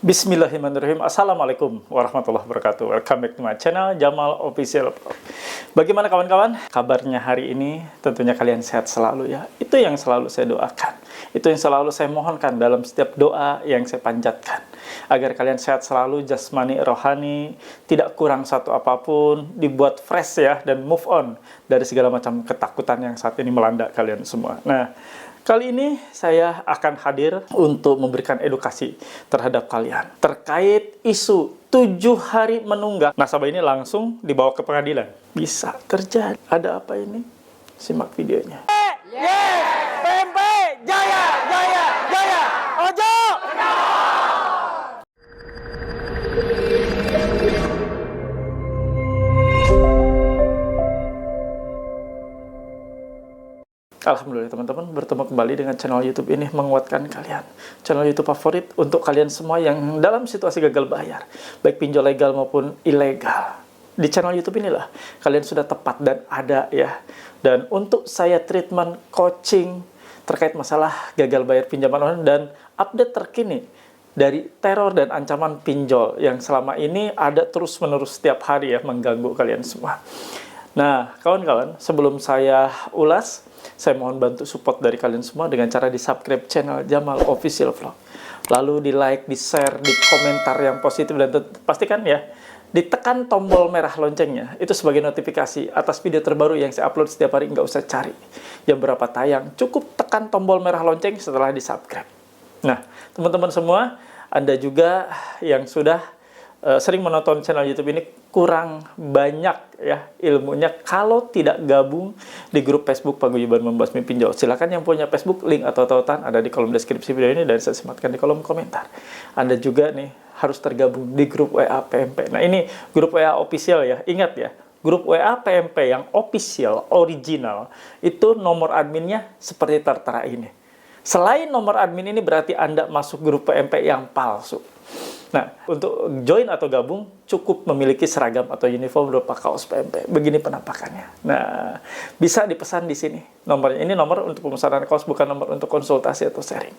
Bismillahirrahmanirrahim. Assalamualaikum warahmatullahi wabarakatuh. Welcome back to my channel Jamal Official. Bagaimana kawan-kawan? Kabarnya hari ini tentunya kalian sehat selalu ya. Itu yang selalu saya doakan. Itu yang selalu saya mohonkan dalam setiap doa yang saya panjatkan. Agar kalian sehat selalu, jasmani, rohani, tidak kurang satu apapun, dibuat fresh ya, dan move on dari segala macam ketakutan yang saat ini melanda kalian semua. Nah, kali ini saya akan hadir untuk memberikan edukasi terhadap kalian terkait isu 7 hari menunggak nasabah ini langsung dibawa ke pengadilan. Bisa terjadi. Ada apa ini? Simak videonya. Yes! PMP! Jaya! Jaya! Jaya! Ojo! Alhamdulillah teman-teman, bertemu kembali dengan channel YouTube ini menguatkan kalian. Channel YouTube favorit untuk kalian semua yang dalam situasi gagal bayar, baik pinjol legal maupun ilegal. Di channel YouTube inilah kalian sudah tepat dan ada ya. Dan untuk saya treatment coaching terkait masalah gagal bayar pinjaman online dan update terkini dari teror dan ancaman pinjol yang selama ini ada terus-menerus setiap hari ya, mengganggu kalian semua. Nah, kawan-kawan, sebelum saya ulas, saya mohon bantu support dari kalian semua dengan cara di-subscribe channel Jamal Official Vlog. Lalu di-like, di-share, di komentar yang positif, dan pastikan ya, ditekan tombol merah loncengnya. Itu sebagai notifikasi atas video terbaru yang saya upload setiap hari, nggak usah cari jam berapa tayang. Cukup tekan tombol merah lonceng setelah di-subscribe. Nah, teman-teman semua, Anda juga yang sudah sering menonton channel YouTube ini kurang banyak ya ilmunya kalau tidak gabung di grup Facebook Paguyuban Membasmi Pinjol. Silakan yang punya Facebook, link atau tautan ada di kolom deskripsi video ini dan saya sematkan di kolom komentar. Anda juga nih harus tergabung di grup WA PMP. Nah, ini grup WA official ya. Ingat ya, grup WA PMP yang official, original, itu nomor adminnya seperti tertera ini. Selain nomor admin ini berarti Anda masuk grup PMP yang palsu. Nah, untuk join atau gabung cukup memiliki seragam atau uniform berupa kaos PMP. Begini penampakannya. Nah, bisa dipesan di sini. Nomornya ini nomor untuk pemesanan kaos, bukan nomor untuk konsultasi atau sharing.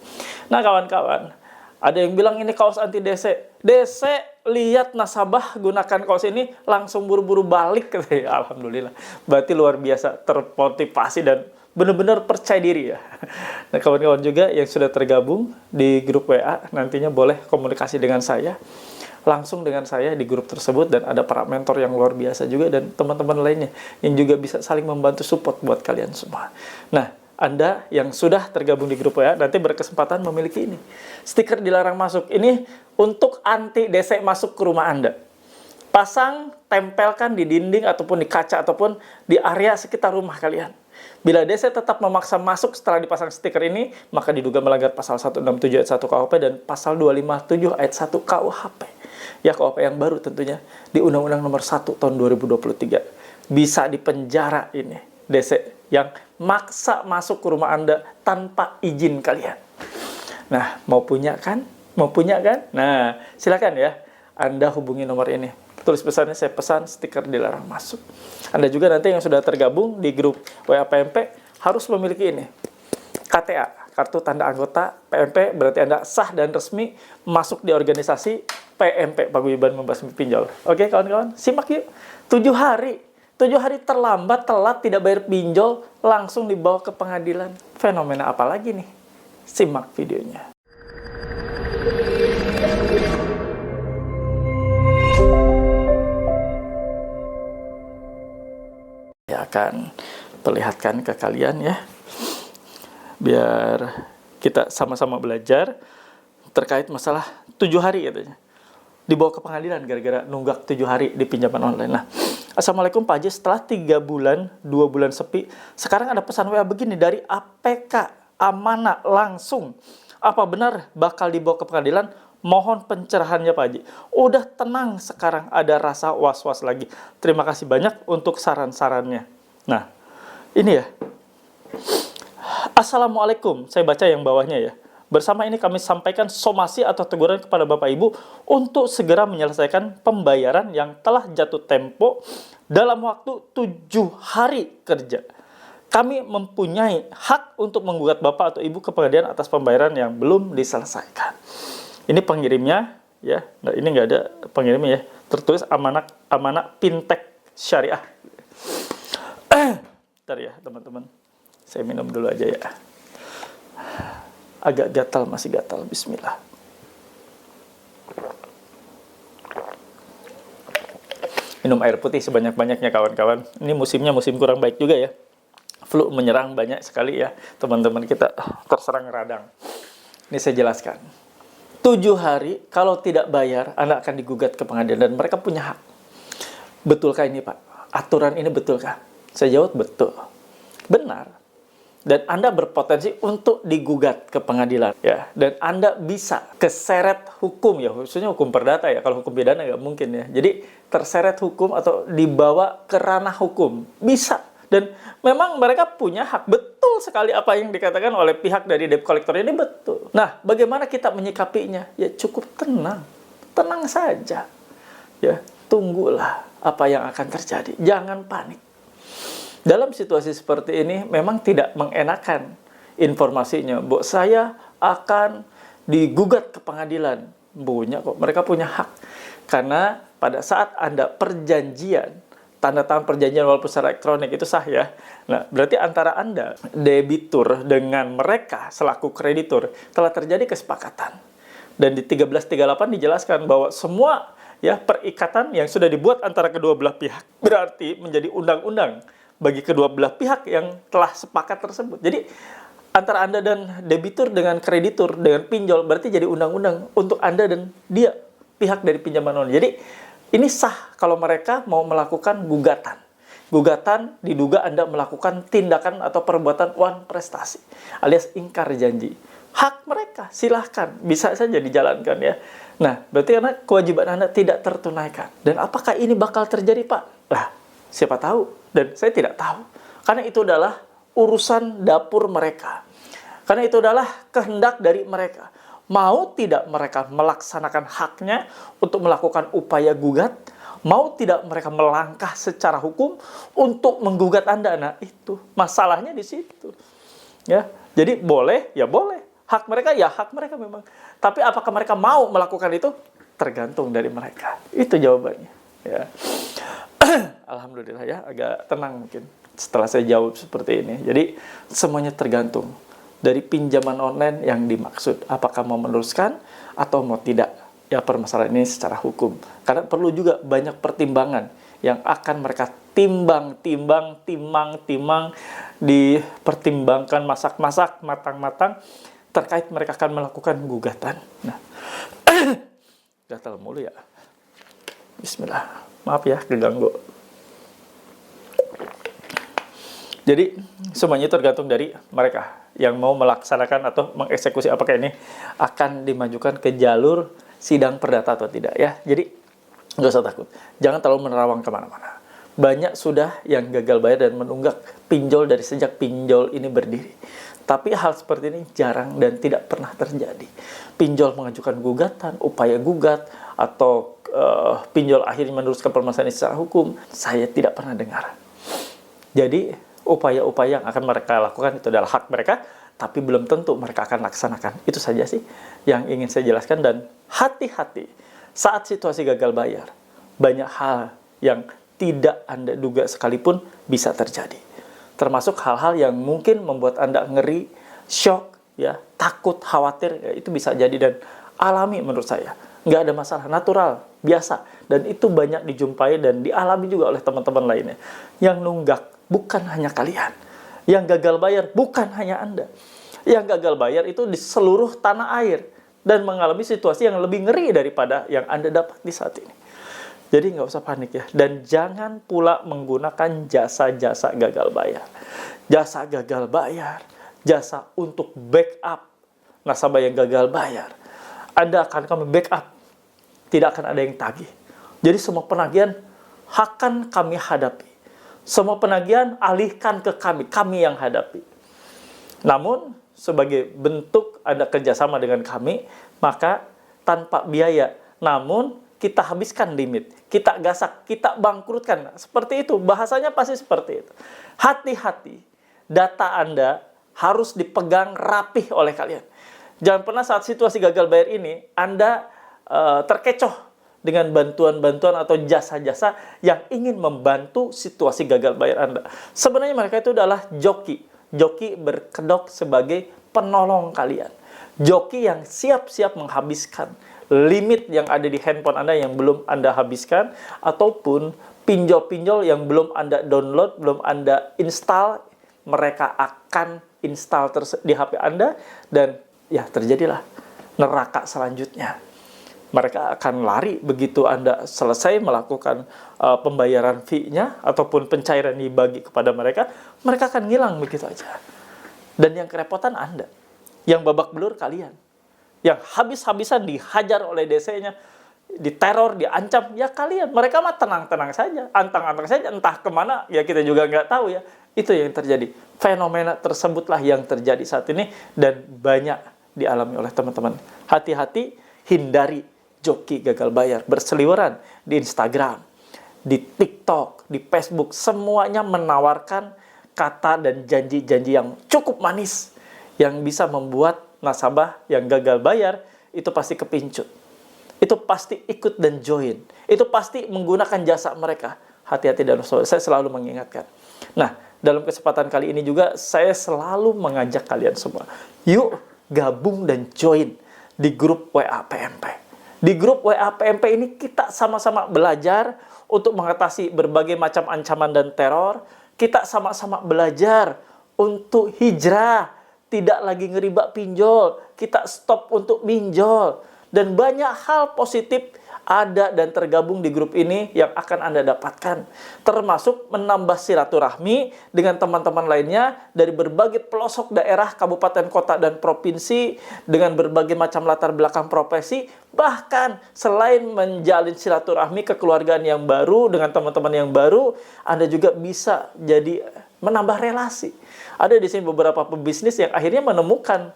Nah, kawan-kawan, ada yang bilang ini kaos anti DC. DC lihat nasabah gunakan kaos ini langsung buru-buru balik. Alhamdulillah. Berarti luar biasa termotivasi dan benar-benar percaya diri ya. Nah, kawan-kawan juga yang sudah tergabung di grup WA, nantinya boleh komunikasi dengan saya, langsung dengan saya di grup tersebut, dan ada para mentor yang luar biasa juga, dan teman-teman lainnya yang juga bisa saling membantu support buat kalian semua. Nah, Anda yang sudah tergabung di grup WA, nanti berkesempatan memiliki ini. Stiker dilarang masuk. Ini untuk anti DC masuk ke rumah Anda. Pasang, tempelkan di dinding ataupun di kaca ataupun di area sekitar rumah kalian. Bila DC tetap memaksa masuk setelah dipasang stiker ini, maka diduga melanggar pasal 167 ayat 1 KUHP dan pasal 257 ayat 1 KUHP. Ya, KUHP yang baru tentunya di Undang-Undang Nomor 1 tahun 2023. Bisa dipenjara ini DC yang maksa masuk ke rumah Anda tanpa izin kalian. Nah, mau punya kan? Mau punya kan? Nah, silakan ya. Anda hubungi nomor ini. Tulis pesannya, saya pesan stiker dilarang masuk. Anda juga nanti yang sudah tergabung di grup WA PMP harus memiliki ini. KTA, kartu tanda anggota PMP, berarti Anda sah dan resmi masuk di organisasi PMP Paguyuban Membasmi Pinjol. Oke kawan-kawan, simak yuk. 7 hari. 7 hari terlambat, telat, tidak bayar pinjol, langsung dibawa ke pengadilan. Fenomena apa lagi nih? Simak videonya. Akan perlihatkan ke kalian ya, biar kita sama-sama belajar terkait masalah 7 hari katanya dibawa ke pengadilan gara-gara nunggak 7 hari di pinjaman online. Nah, Assalamualaikum Pak Haji, setelah 3 bulan 2 bulan sepi, sekarang ada pesan WA begini dari APK Amanah langsung, apa benar bakal dibawa ke pengadilan? Mohon pencerahannya Pak Haji. Udah tenang sekarang, ada rasa was-was lagi. Terima kasih banyak untuk saran-sarannya. Nah, ini ya. Assalamualaikum, saya baca yang bawahnya ya. Bersama ini kami sampaikan somasi atau teguran kepada Bapak Ibu untuk segera menyelesaikan pembayaran yang telah jatuh tempo dalam waktu 7 hari kerja. Kami mempunyai hak untuk menggugat Bapak atau Ibu ke pengadilan atas pembayaran yang belum diselesaikan. Ini pengirimnya ya. Nah, ini nggak ada pengirimnya ya. Tertulis amanah fintech syariah. Bentar ya teman-teman. Saya minum dulu aja ya. Agak gatal, masih gatal. Bismillah. Minum air putih sebanyak-banyaknya kawan-kawan. Ini musimnya musim kurang baik juga ya. Flu menyerang banyak sekali ya. Teman-teman kita terserang radang. Ini saya jelaskan. 7 hari kalau tidak bayar, Anda akan digugat ke pengadilan dan mereka punya hak. Betulkah ini Pak? Aturan ini betulkah? Saya jawab betul. Benar. Dan Anda berpotensi untuk digugat ke pengadilan ya, dan Anda bisa keseret hukum ya, khususnya hukum perdata ya. Kalau hukum pidana nggak mungkin ya. Jadi terseret hukum atau dibawa ke ranah hukum bisa, dan memang mereka punya hak. Betul sekali apa yang dikatakan oleh pihak dari debt collector ini betul. Nah, bagaimana kita menyikapinya? Ya cukup tenang saja ya, tunggulah apa yang akan terjadi, jangan panik. Dalam situasi seperti ini memang tidak mengenakan informasinya. Bu, saya akan digugat ke pengadilan. Punya kok, mereka punya hak. Karena pada saat Anda perjanjian, tanda tangan perjanjian walaupun secara elektronik itu sah ya. Nah, berarti antara Anda, debitur dengan mereka selaku kreditur telah terjadi kesepakatan. Dan di 1338 dijelaskan bahwa semua ya perikatan yang sudah dibuat antara kedua belah pihak berarti menjadi undang-undang bagi kedua belah pihak yang telah sepakat tersebut. Jadi antara Anda dan debitur dengan kreditur dengan pinjol berarti jadi undang-undang untuk Anda dan dia, pihak dari pinjaman online. Jadi ini sah kalau mereka mau melakukan gugatan. Gugatan diduga Anda melakukan tindakan atau perbuatan uang prestasi alias ingkar janji. Hak mereka, silahkan, bisa saja dijalankan ya. Nah, berarti karena kewajiban Anda tidak tertunaikan. Dan apakah ini bakal terjadi Pak? Lah, siapa tahu. Dan saya tidak tahu. Karena itu adalah urusan dapur mereka. Karena itu adalah kehendak dari mereka. Mau tidak mereka melaksanakan haknya untuk melakukan upaya gugat, mau tidak mereka melangkah secara hukum untuk menggugat Anda. Nah, itu masalahnya di situ. Ya, jadi boleh, ya boleh. Hak mereka, ya hak mereka memang. Tapi apakah mereka mau melakukan itu? Tergantung dari mereka. Itu jawabannya. Ya. Alhamdulillah ya, agak tenang mungkin setelah saya jawab seperti ini. Jadi semuanya tergantung dari pinjaman online yang dimaksud. Apakah mau meneruskan atau mau tidak. Ya, permasalahan ini secara hukum. Karena perlu juga banyak pertimbangan yang akan mereka timbang, dipertimbangkan masak-masak, matang-matang, terkait mereka akan melakukan gugatan. Nah, gatal mulu ya. Bismillah. Maaf ya, keganggu. Jadi, semuanya tergantung dari mereka yang mau melaksanakan atau mengeksekusi apakah ini akan dimajukan ke jalur sidang perdata atau tidak ya. Jadi, nggak usah takut. Jangan terlalu menerawang kemana-mana. Banyak sudah yang gagal bayar dan menunggak pinjol dari sejak pinjol ini berdiri. Tapi hal seperti ini jarang dan tidak pernah terjadi. Pinjol mengajukan gugatan, upaya gugat, atau pinjol akhirnya meneruskan permasalahan secara hukum, saya tidak pernah dengar. Jadi, upaya-upaya yang akan mereka lakukan itu adalah hak mereka, tapi belum tentu mereka akan laksanakan. Itu saja sih yang ingin saya jelaskan, dan hati-hati saat situasi gagal bayar. Banyak hal yang tidak Anda duga sekalipun bisa terjadi. Termasuk hal-hal yang mungkin membuat Anda ngeri, shock, ya, takut, khawatir, ya, itu bisa jadi dan alami menurut saya. Nggak ada masalah, natural, biasa. Dan itu banyak dijumpai dan dialami juga oleh teman-teman lainnya. Yang nunggak bukan hanya kalian. Yang gagal bayar bukan hanya Anda. Yang gagal bayar itu di seluruh tanah air. Dan mengalami situasi yang lebih ngeri daripada yang Anda dapat di saat ini. Jadi nggak usah panik ya. Dan jangan pula menggunakan jasa-jasa gagal bayar. Jasa gagal bayar, jasa untuk backup nasabah yang gagal bayar. Anda akan kami backup. Tidak akan ada yang tagih. Jadi semua penagihan akan kami hadapi. Semua penagihan alihkan ke kami yang hadapi. Namun, sebagai bentuk ada kerjasama dengan kami, maka tanpa biaya. Namun, kita habiskan limit. Kita gasak, kita bangkrutkan. Seperti itu, bahasanya pasti seperti itu. Hati-hati, data Anda harus dipegang rapih oleh kalian. Jangan pernah saat situasi gagal bayar ini, Anda terkecoh dengan bantuan-bantuan atau jasa-jasa yang ingin membantu situasi gagal bayar Anda. Sebenarnya mereka itu adalah joki. Joki berkedok sebagai penolong kalian. Joki yang siap-siap menghabiskan limit yang ada di handphone Anda yang belum Anda habiskan, ataupun pinjol-pinjol yang belum Anda download, belum Anda install, mereka akan install di HP Anda, dan ya terjadilah neraka selanjutnya. Mereka akan lari begitu Anda selesai melakukan pembayaran fee-nya ataupun pencairan dibagi kepada mereka, mereka akan ngilang begitu aja. Dan yang kerepotan Anda, yang babak belur kalian, yang habis-habisan dihajar oleh DC-nya, diteror, diancam, ya kalian. Mereka mah tenang-tenang saja, antang-antang saja, entah kemana, ya kita juga nggak tahu ya. Itu yang terjadi. Fenomena tersebutlah yang terjadi saat ini dan banyak dialami oleh teman-teman. Hati-hati, hindari joki gagal bayar berseliweran di Instagram, di TikTok, di Facebook, semuanya menawarkan kata dan janji-janji yang cukup manis yang bisa membuat nasabah yang gagal bayar itu pasti kepincut. Itu pasti ikut dan join. Itu pasti menggunakan jasa mereka. Hati-hati dan saya selalu mengingatkan. Nah, dalam kesempatan kali ini juga saya selalu mengajak kalian semua, yuk gabung dan join di grup WA PMP. Di grup WA PMP ini kita sama-sama belajar untuk mengatasi berbagai macam ancaman dan teror. Kita sama-sama belajar untuk hijrah, tidak lagi ngeribak pinjol. Kita stop untuk minjol. Dan banyak hal positif ada dan tergabung di grup ini yang akan Anda dapatkan. Termasuk menambah silaturahmi dengan teman-teman lainnya dari berbagai pelosok daerah, kabupaten, kota, dan provinsi dengan berbagai macam latar belakang profesi. Bahkan selain menjalin silaturahmi kekeluargaan yang baru dengan teman-teman yang baru, Anda juga bisa jadi menambah relasi. Ada di sini beberapa pebisnis yang akhirnya menemukan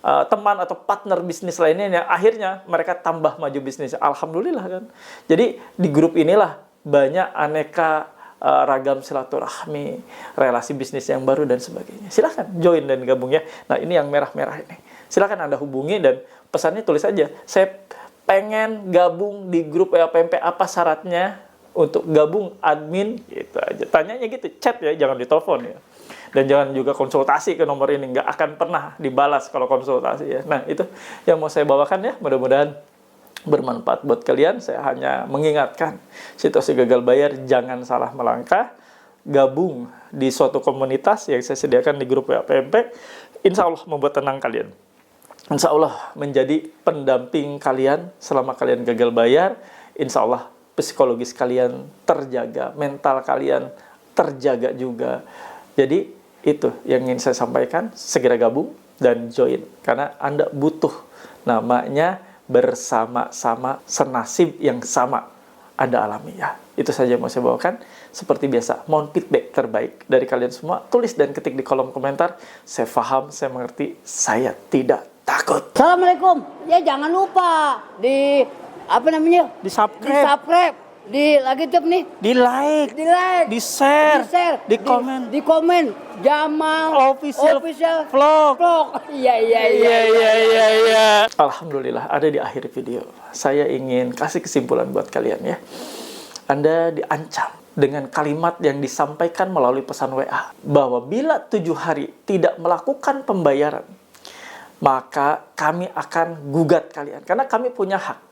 teman atau partner bisnis lainnya yang akhirnya mereka tambah maju bisnisnya. Alhamdulillah kan. Jadi di grup inilah banyak aneka ragam silaturahmi, relasi bisnis yang baru dan sebagainya. Silahkan join dan gabung ya. Nah ini yang merah-merah ini. Silahkan Anda hubungi dan pesannya tulis aja. Saya pengen gabung di grup PMP, apa syaratnya untuk gabung admin? Gitu aja. Tanyanya gitu, chat ya, jangan ditelepon ya. Dan jangan juga konsultasi ke nomor ini, nggak akan pernah dibalas kalau konsultasi ya. Nah itu yang mau saya bawakan ya, mudah-mudahan bermanfaat buat kalian. Saya hanya mengingatkan, situasi gagal bayar jangan salah melangkah, gabung di suatu komunitas yang saya sediakan di grup PMP, insya Allah membuat tenang kalian. Insya Allah menjadi pendamping kalian selama kalian gagal bayar. Insya Allah psikologis kalian terjaga, mental kalian terjaga juga. Jadi itu yang ingin saya sampaikan, segera gabung dan join. Karena Anda butuh, namanya bersama-sama, senasib yang sama Anda alami ya. Itu saja yang mau saya bawakan. Seperti biasa, mohon feedback terbaik dari kalian semua. Tulis dan ketik di kolom komentar. Saya paham, saya mengerti, saya tidak takut. Assalamualaikum. Ya jangan lupa di apa namanya? Di subscribe. Di subscribe. Di lagi tiap nih. Di like. Di like. Di share. Di komen. Di komen. Jamal Official vlog. Iya. Alhamdulillah ada di akhir video. Saya ingin kasih kesimpulan buat kalian ya. Anda diancam dengan kalimat yang disampaikan melalui pesan WA bahwa bila 7 hari tidak melakukan pembayaran, maka kami akan gugat kalian karena kami punya hak.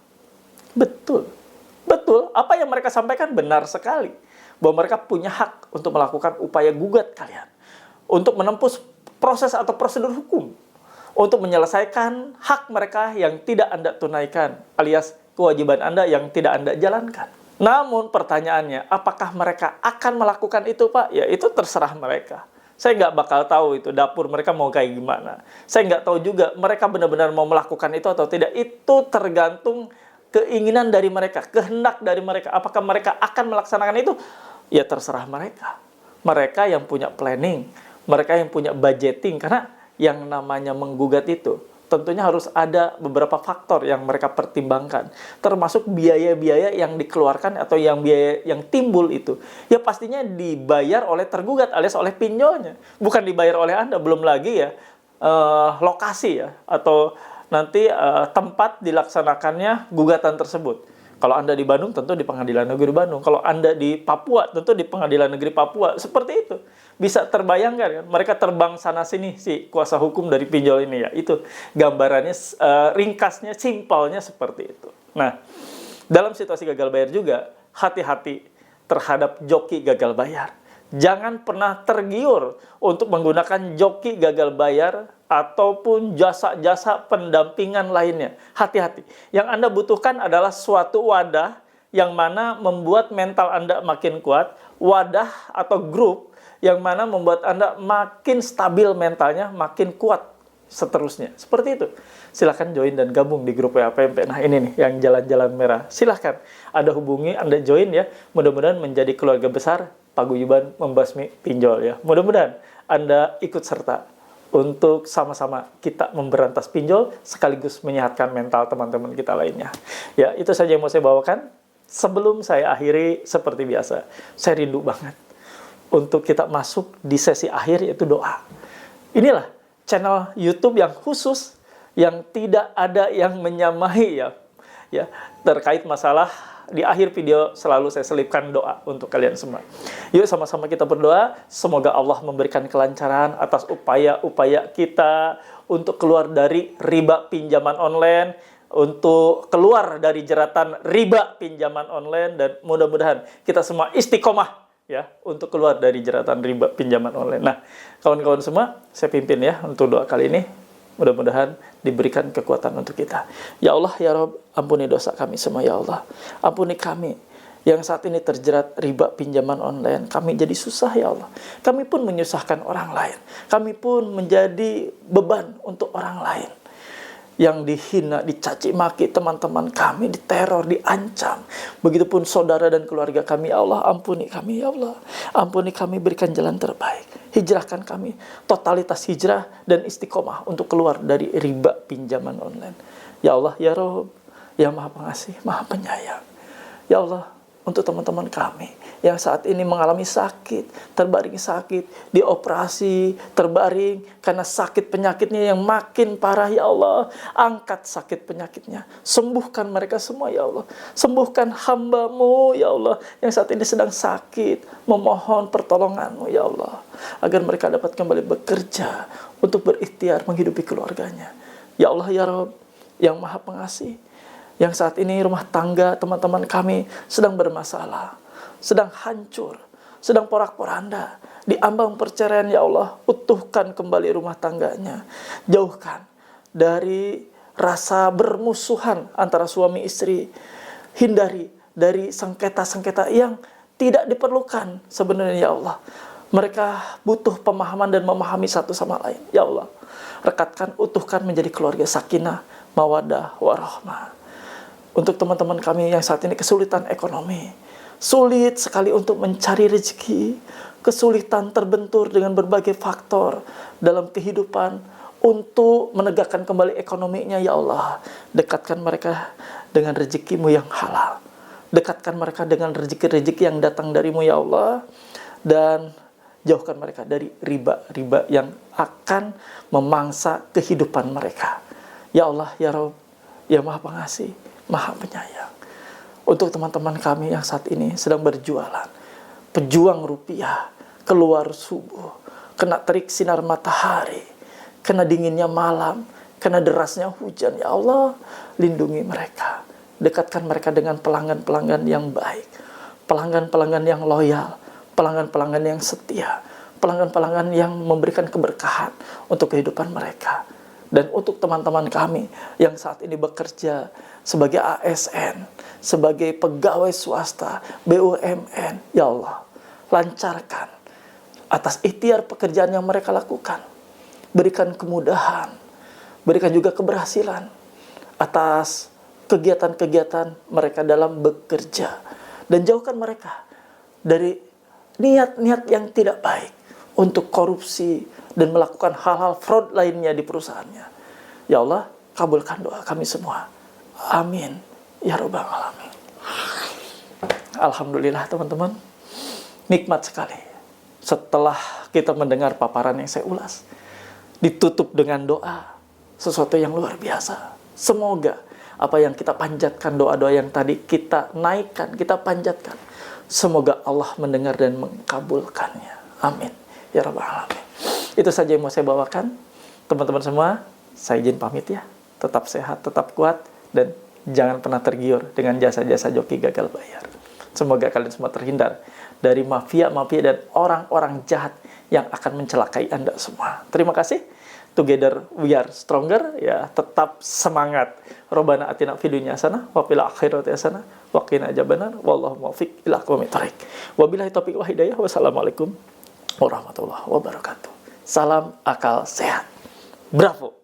Betul, apa yang mereka sampaikan benar sekali. Bahwa mereka punya hak untuk melakukan upaya gugat kalian. Untuk menempuh proses atau prosedur hukum. Untuk menyelesaikan hak mereka yang tidak Anda tunaikan. Alias kewajiban Anda yang tidak Anda jalankan. Namun pertanyaannya, apakah mereka akan melakukan itu Pak? Ya itu terserah mereka. Saya nggak bakal tahu itu dapur mereka mau kayak gimana. Saya nggak tahu juga mereka benar-benar mau melakukan itu atau tidak. Itu tergantung keinginan dari mereka, kehendak dari mereka. Apakah mereka akan melaksanakan itu? Ya terserah mereka. Mereka yang punya planning, mereka yang punya budgeting. Karena yang namanya menggugat itu, tentunya harus ada beberapa faktor yang mereka pertimbangkan. Termasuk biaya-biaya yang dikeluarkan atau yang biaya yang timbul itu. Ya pastinya dibayar oleh tergugat alias oleh pinjolnya. Bukan dibayar oleh Anda, belum lagi ya lokasi ya atau nanti tempat dilaksanakannya gugatan tersebut. Kalau Anda di Bandung, tentu di Pengadilan Negeri Bandung. Kalau Anda di Papua, tentu di Pengadilan Negeri Papua. Seperti itu. Bisa terbayangkan kan? Mereka terbang sana-sini, si kuasa hukum dari pinjol ini ya. Itu gambarannya, ringkasnya, simpelnya seperti itu. Nah, dalam situasi gagal bayar juga, hati-hati terhadap joki gagal bayar. Jangan pernah tergiur untuk menggunakan joki gagal bayar ataupun jasa-jasa pendampingan lainnya. Hati-hati. Yang Anda butuhkan adalah suatu wadah yang mana membuat mental Anda makin kuat, wadah atau grup yang mana membuat Anda makin stabil mentalnya, makin kuat seterusnya. Seperti itu. Silahkan join dan gabung di grup WA PMP. Nah ini nih yang jalan-jalan merah. Silahkan Anda hubungi, Anda join ya. Mudah-mudahan menjadi keluarga besar paguyuban membasmi pinjol ya. Mudah-mudahan Anda ikut serta untuk sama-sama kita memberantas pinjol sekaligus menyehatkan mental teman-teman kita lainnya. Ya, itu saja yang mau saya bawakan. Sebelum saya akhiri seperti biasa, saya rindu banget untuk kita masuk di sesi akhir yaitu doa. Inilah channel YouTube yang khusus yang tidak ada yang menyamai ya terkait masalah. Di akhir video selalu saya selipkan doa untuk kalian semua. Yuk sama-sama kita berdoa, semoga Allah memberikan kelancaran atas upaya-upaya kita untuk keluar dari riba pinjaman online, untuk keluar dari jeratan riba pinjaman online, dan mudah-mudahan kita semua istiqomah ya untuk keluar dari jeratan riba pinjaman online. Nah, kawan-kawan semua, saya pimpin ya untuk doa kali ini. Mudah-mudahan diberikan kekuatan untuk kita. Ya Allah, ya Rabb, ampuni dosa kami semua, ya Allah. Ampuni kami yang saat ini terjerat riba pinjaman online. Kami jadi susah, ya Allah. Kami pun menyusahkan orang lain. Kami pun menjadi beban untuk orang lain. Yang dihina, dicaci maki teman-teman kami, diteror, diancam. Begitupun saudara dan keluarga kami, ya Allah. Ampuni kami, ya Allah. Ampuni kami, berikan jalan terbaik. Hijrahkan kami, totalitas hijrah dan istiqomah untuk keluar dari riba pinjaman online. Ya Allah, ya Rabb, ya Maha Pengasih, Maha Penyayang. Ya Allah, untuk teman-teman kami yang saat ini mengalami sakit, terbaring sakit, dioperasi, terbaring karena sakit penyakitnya yang makin parah, ya Allah. Angkat sakit penyakitnya, sembuhkan mereka semua, ya Allah. Sembuhkan hamba-Mu, ya Allah, yang saat ini sedang sakit, memohon pertolongan-Mu, ya Allah, agar mereka dapat kembali bekerja untuk berikhtiar menghidupi keluarganya. Ya Allah, ya Rabb, yang Maha Pengasih, yang saat ini rumah tangga teman-teman kami sedang bermasalah, sedang hancur, sedang porak-poranda, di ambang perceraian, ya Allah, utuhkan kembali rumah tangganya. Jauhkan dari rasa bermusuhan antara suami istri. Hindari dari sengketa-sengketa yang tidak diperlukan sebenarnya, ya Allah. Mereka butuh pemahaman dan memahami satu sama lain, ya Allah. Rekatkan, utuhkan menjadi keluarga sakinah, mawadah, warahmah. Untuk teman-teman kami yang saat ini kesulitan ekonomi, sulit sekali untuk mencari rezeki, kesulitan terbentur dengan berbagai faktor dalam kehidupan untuk menegakkan kembali ekonominya, ya Allah. Dekatkan mereka dengan rezeki-Mu yang halal. Dekatkan mereka dengan rezeki-rezeki yang datang dari-Mu, ya Allah. Dan jauhkan mereka dari riba-riba yang akan memangsa kehidupan mereka. Ya Allah, ya Rabb, ya Maha Pengasih, Maha Penyayang. Untuk teman-teman kami yang saat ini sedang berjualan, pejuang rupiah, keluar subuh, kena terik sinar matahari, kena dinginnya malam, kena derasnya hujan, ya Allah, lindungi mereka. Dekatkan mereka dengan pelanggan-pelanggan yang baik, pelanggan-pelanggan yang loyal, pelanggan-pelanggan yang setia, pelanggan-pelanggan yang memberikan keberkahan untuk kehidupan mereka. Dan untuk teman-teman kami yang saat ini bekerja sebagai ASN, sebagai pegawai swasta, BUMN, ya Allah, lancarkan atas ikhtiar pekerjaan yang mereka lakukan. Berikan kemudahan, berikan juga keberhasilan atas kegiatan-kegiatan mereka dalam bekerja. Dan jauhkan mereka dari niat-niat yang tidak baik untuk korupsi dan melakukan hal-hal fraud lainnya di perusahaannya. Ya Allah, kabulkan doa kami semua. Amin. Ya Rabbal Alamin. Alhamdulillah teman-teman. Nikmat sekali. Setelah kita mendengar paparan yang saya ulas, ditutup dengan doa, sesuatu yang luar biasa. Semoga apa yang kita panjatkan, doa-doa yang tadi kita naikkan, kita panjatkan, semoga Allah mendengar dan mengkabulkannya. Amin ya rabbal alamin. Itu saja yang mau saya bawakan. Teman-teman semua, saya izin pamit ya. Tetap sehat, tetap kuat, dan jangan pernah tergiur dengan jasa-jasa joki gagal bayar. Semoga kalian semua terhindar dari mafia-mafia dan orang-orang jahat yang akan mencelakai Anda semua. Terima kasih. Together we are stronger. Ya, tetap semangat. Robbana atina fid dunya hasanah wa fil akhirati hasanah wa qina adzabannar. Wallahu muwaffiq ila aqwamit thoriq. Wabillahi taufiq wa hidayah. Wassalamualaikum warahmatullahi wabarakatuh. Salam akal sehat. Bravo.